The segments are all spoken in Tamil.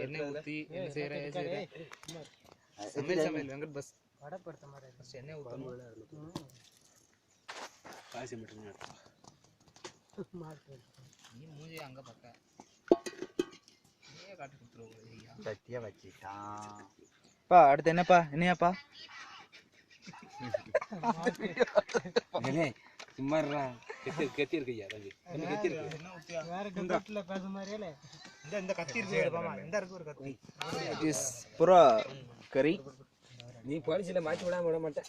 எண்ணெய் ஊற்றி என்ன செய்கிறேன் சமையல் வெங்கட் பஸ் வடப்படுத்த மாதிரி எண்ணெய் ஊற்றணும் காசி மட்டும் நீ மூஞ்சி அங்கே பார்க்க காட்டி கொடுத்துருவோம் சத்தியா வச்சுட்டான். அடுத்து என்னப்பா என்னையாப்பா சும்மாறா கத்தி இருக்கையா தம்பி கத்தி இருக்கு இந்த கத்தி இருக்கு இந்த இருக்கு ஒரு கத்தி இஸ் புறா கறி. நீ பாலிசில மாற்றி விட மாட்டேன்.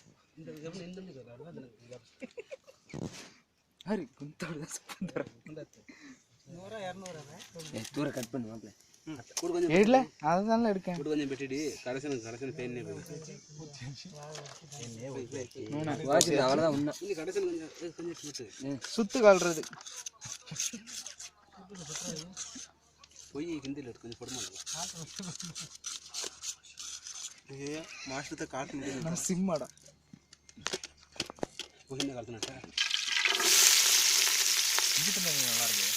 ஹரி குந்தோட தூர கட் பண்ணு மாப்ள. இல்ல அதனால எடுக்கேன். கொஞ்சம் பெட்டிடி கடைசன பேனே போய் வாசி அவ்வளவுதான் உன்ன. இந்த கடைசன கொஞ்சம் சுத்து. சுத்து கால்றது. போய் கிந்தில கொஞ்சம் போடுமா. ஏ மாஸ்டர்ட்ட காட்டு முடியல. நான் சிம்மாடா. போய் இந்த காட்டுனடா. இது பண்ண நல்லா இருக்கு.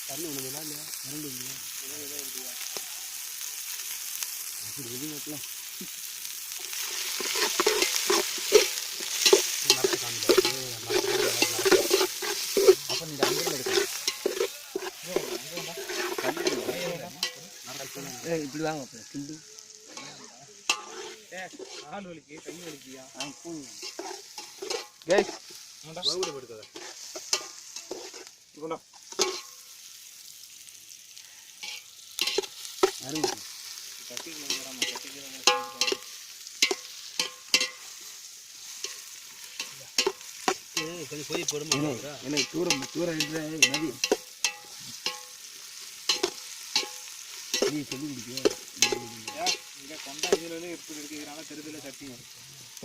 தண்ணி ஒண்ணு இல்ல இரண்டு இல்ல. அது ரெடி மட்டும். மரத்தை காண்பாரு. அப்ப நீ அங்கல எடுக்க. இப்படி வாங்க அப்ப. கிண்டி. கால் வலிக்கு கை வலிக்கியா? गाइस வாங்குட போடுதா. இங்கடா. அருமை. கொஞ்சம் போய் போடுமா. எனக்கு தூரம் இல்ல நதி. நீ சொல்லி குடிக்க. இங்க கொண்டா கீழே எப்படி இருக்குறாங்க தெருவில தட்டி.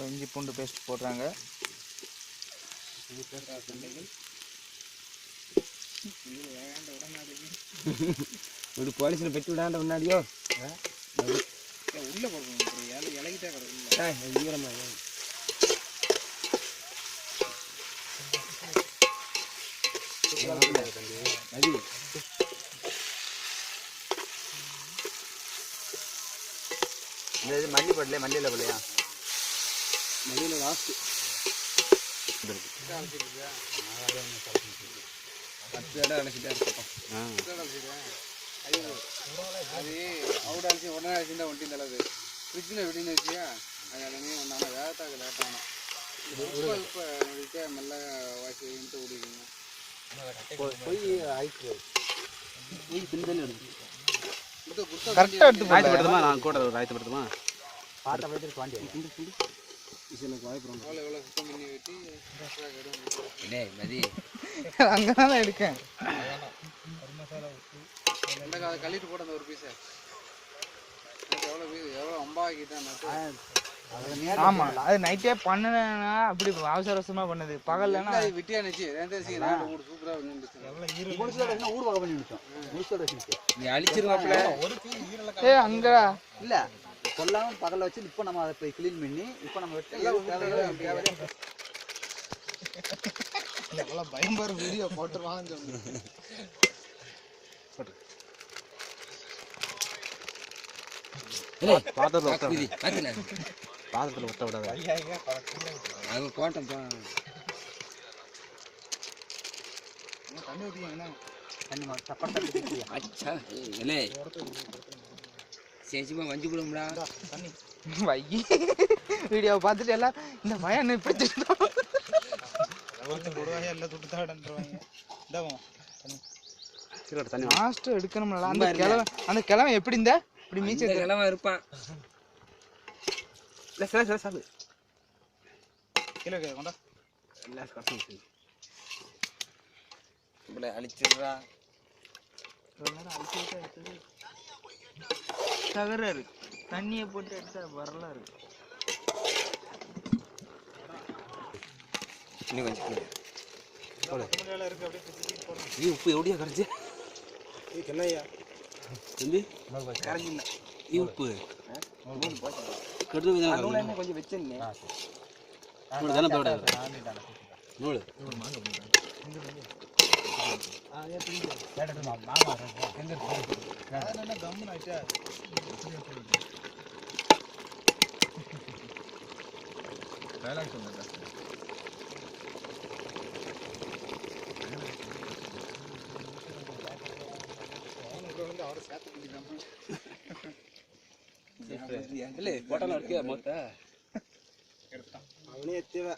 இஞ்சி பூண்டு பேஸ்ட் போடுறாங்க. ஒரு போலீஸ்ல பெட்டி விடாண்ட முன்னாடியோ உள்ள போடுறோம் இலகிட்டே கிடக்குல்ல ஈரமா நதி. இந்த மல்லி போடல மல்லியில போடலையா மல்லியில லாஸ்ட் 10 இடம் அழைச்சிட்டா இருக்கப்பா. அது அவுடாச்சு உடனே அழைச்சிருந்தா ஒண்டி தளவு ஃப்ரிட்ஜில் விட்டின்னு வச்சியா அதனாலே ஒன்றான வேகத்தாக லேட்டான இப்போ மெல்ல வாசிட்டு ஓடிக்கணும். போய் ஆயிட்டு போய் பின்தல் கரெக்டா எடுத்து ஆயத்தப்படுத்துமா. நான் கூட ஆயத்தப்படுத்துமா பாட்ட படுத்துட்டு வாண்டி எவ்வளோ சுத்தம் பண்ணி வெட்டி அங்கதான் எடுக்கேன். அதை கழிட்டு போட அந்த ஒரு பீஸை எவ்வளோ அம்பாக்கிட்டேன். ஆமா அது நைட்டே பண்ணனா அப்படி அவசர அவசரமா பண்ணது. பகல்லனா விட்டியா நிச்சு சூப்பரா ஊர் வகை பண்ணி முடிச்சோம். நீ அழிச்சிருவாப்ல. அங்க இல்ல கொல்லாம பகல்ல வச்சு இப்போ நம்ம அதை போய் கிளீன் பண்ணி இப்போ நம்ம பயம்பர வீடியோ போட்டுருவாங்கன்னு சொன்னேன். பாத்திரத்துல ஒட்ட விடாத. அது கோட்டம் தண்ணி ஊற்றிங்க அச்சா இல்லை சேச்சிமா வஞ்சி போடும்டா தண்ணி வைகி வீடியோவை பார்த்துட்டு எல்லாம் இந்த பையன் இப்படி எல்லாம் துட்டு தாடன்றாங்க. மாஸ்டர் எடுக்கணும்ல அந்த கிழமை எப்படி இந்த இப்படி மீச்ச கிழமை இருப்பான். சாலு கிலோ கொண்டா எல்லாம் கட்டி இப்படி அழிச்சிடுறா. தகராறு தண்ணியை போட்டு எடுத்தா வரலாறு. இன்னும் கொஞ்சம் உப்பு எப்படியா கரைச்சி என்னையா தம்பி கரைஞ்சில்ல உப்பு கெடுத்து கொஞ்சம் வச்சுங்க நூல் மாமா எங்க என்ன கம்முன்னு ஆயிட்டா டைலாக் சொல்லுங்க அவரை சேர்த்து பிடிக்காம இல்லை போட்டோலாம் இருக்கியா மொத்த எடுத்தான் அவனே தேவை